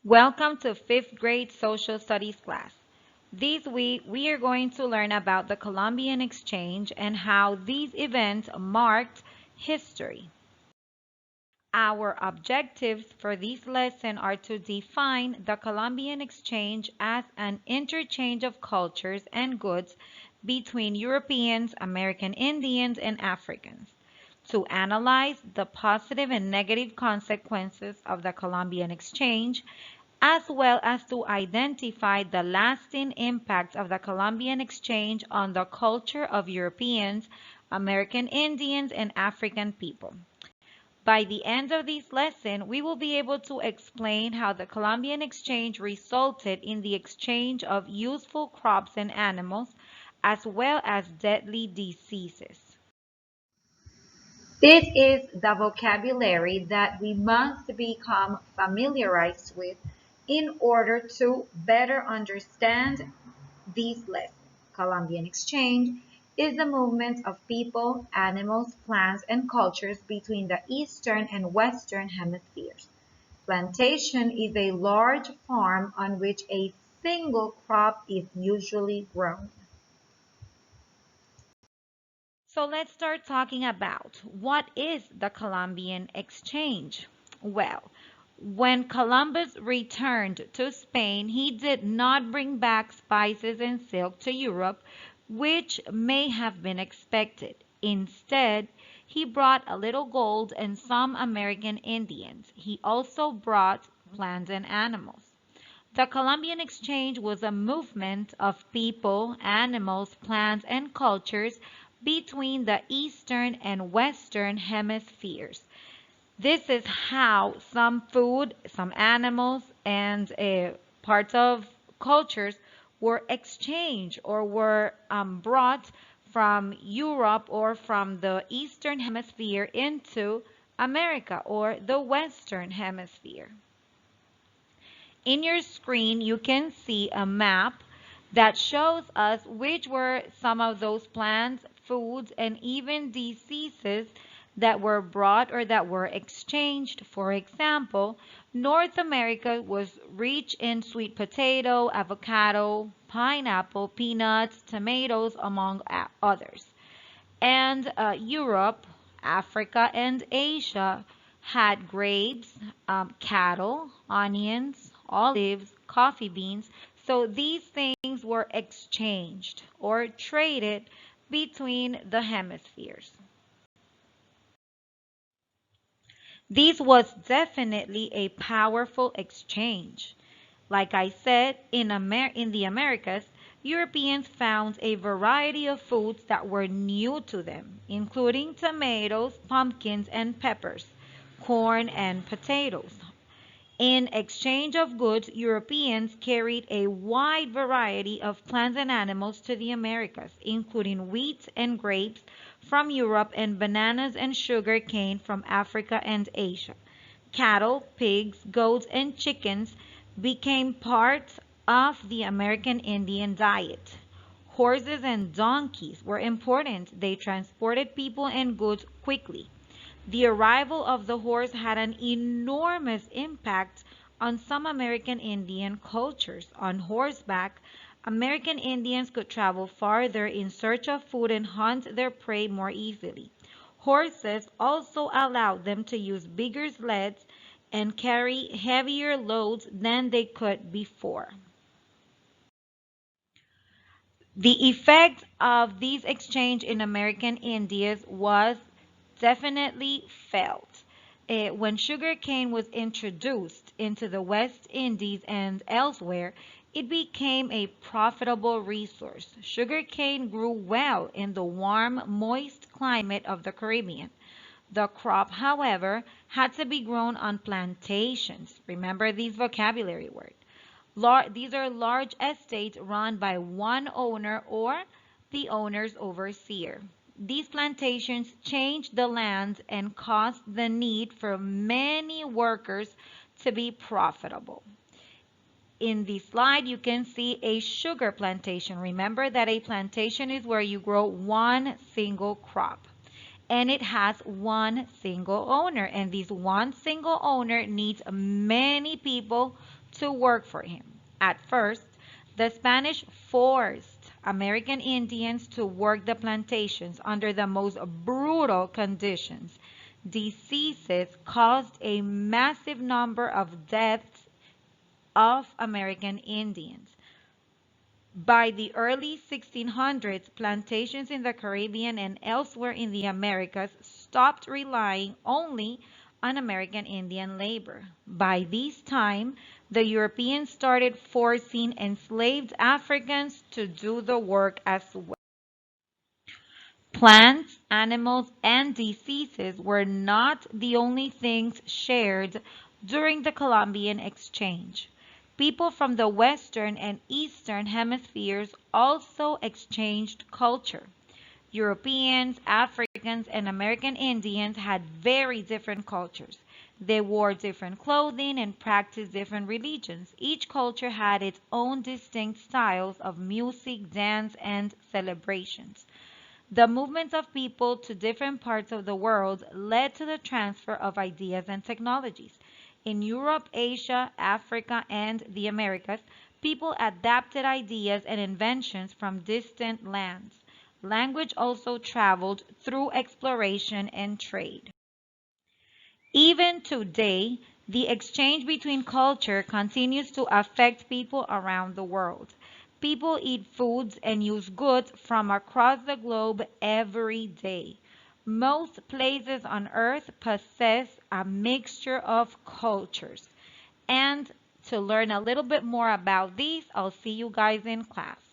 Welcome to 5th grade social studies class. This week we are going to learn about the Columbian Exchange and how these events marked history. Our objectives for this lesson are to define the Columbian Exchange as an interchange of cultures and goods between Europeans, American Indians, and Africans, to analyze the positive and negative consequences of the Columbian Exchange, as well as to identify the lasting impacts of the Columbian Exchange on the culture of Europeans, American Indians, and African people. By the end of this lesson, we will be able to explain how the Columbian Exchange resulted in the exchange of useful crops and animals, as well as deadly diseases. This is the vocabulary that we must become familiarized with in order to better understand this lesson. Columbian Exchange is the movement of people, animals, plants, and cultures between the eastern and western hemispheres. Plantation is a large farm on which a single crop is usually grown. So let's start talking about what is the Columbian Exchange. Well, when Columbus returned to Spain, he did not bring back spices and silk to Europe, which may have been expected. Instead, he brought a little gold and some American Indians. He also brought plants and animals. The Columbian Exchange was a movement of people, animals, plants, and cultures between the eastern and western hemispheres. This is how some food, some animals, and parts of cultures were exchanged or were brought from Europe or from the eastern hemisphere into America or the western hemisphere. In your screen, you can see a map that shows us which were some of those plants, foods, and even diseases that were brought or that were exchanged. For example, North America was rich in sweet potato, avocado, pineapple, peanuts, tomatoes, among others. And Europe, Africa, and Asia had grapes, cattle, onions, olives, coffee beans. So these things were exchanged or traded between the hemispheres. This was definitely a powerful exchange. Like I said, in the Americas, Europeans found a variety of foods that were new to them, including tomatoes, pumpkins, and peppers, corn, and potatoes. In exchange of goods, Europeans carried a wide variety of plants and animals to the Americas, including wheat and grapes from Europe and bananas and sugar cane from Africa and Asia. Cattle, pigs, goats, and chickens became part of the American Indian diet. Horses and donkeys were important. They transported people and goods quickly. The arrival of the horse had an enormous impact on some American Indian cultures. On horseback, American Indians could travel farther in search of food and hunt their prey more easily. Horses also allowed them to use bigger sleds and carry heavier loads than they could before. The effect of these exchange in American Indians was definitely felt. When sugarcane was introduced into the West Indies and elsewhere, it became a profitable resource. Sugarcane grew well in the warm, moist climate of the Caribbean. The crop, however, had to be grown on plantations. Remember these vocabulary words. These are large estates run by one owner or the owner's overseer. These plantations changed the land and caused the need for many workers to be profitable. In this slide, you can see a sugar plantation. Remember that a plantation is where you grow one single crop. And it has one single owner. And this one single owner needs many people to work for him. At first, the Spanish forced American Indians to work the plantations under the most brutal conditions. Diseases caused a massive number of deaths of American Indians. By the early 1600s, plantations in the Caribbean and elsewhere in the Americas stopped relying only on American Indian labor. By this time, the Europeans started forcing enslaved Africans to do the work as well. Plants, animals, and diseases were not the only things shared during the Columbian Exchange. People from the Western and Eastern hemispheres also exchanged culture. Europeans, Africans, and American Indians had very different cultures. They wore different clothing and practiced different religions. Each culture had its own distinct styles of music, dance, and celebrations. The movements of people to different parts of the world led to the transfer of ideas and technologies. In Europe, Asia, Africa, and the Americas, people adapted ideas and inventions from distant lands. Language also traveled through exploration and trade. Even today, the exchange between culture continues to affect people around the world. People eat foods and use goods from across the globe every day. Most places on earth possess a mixture of cultures. And to learn a little bit more about these, I'll see you guys in class.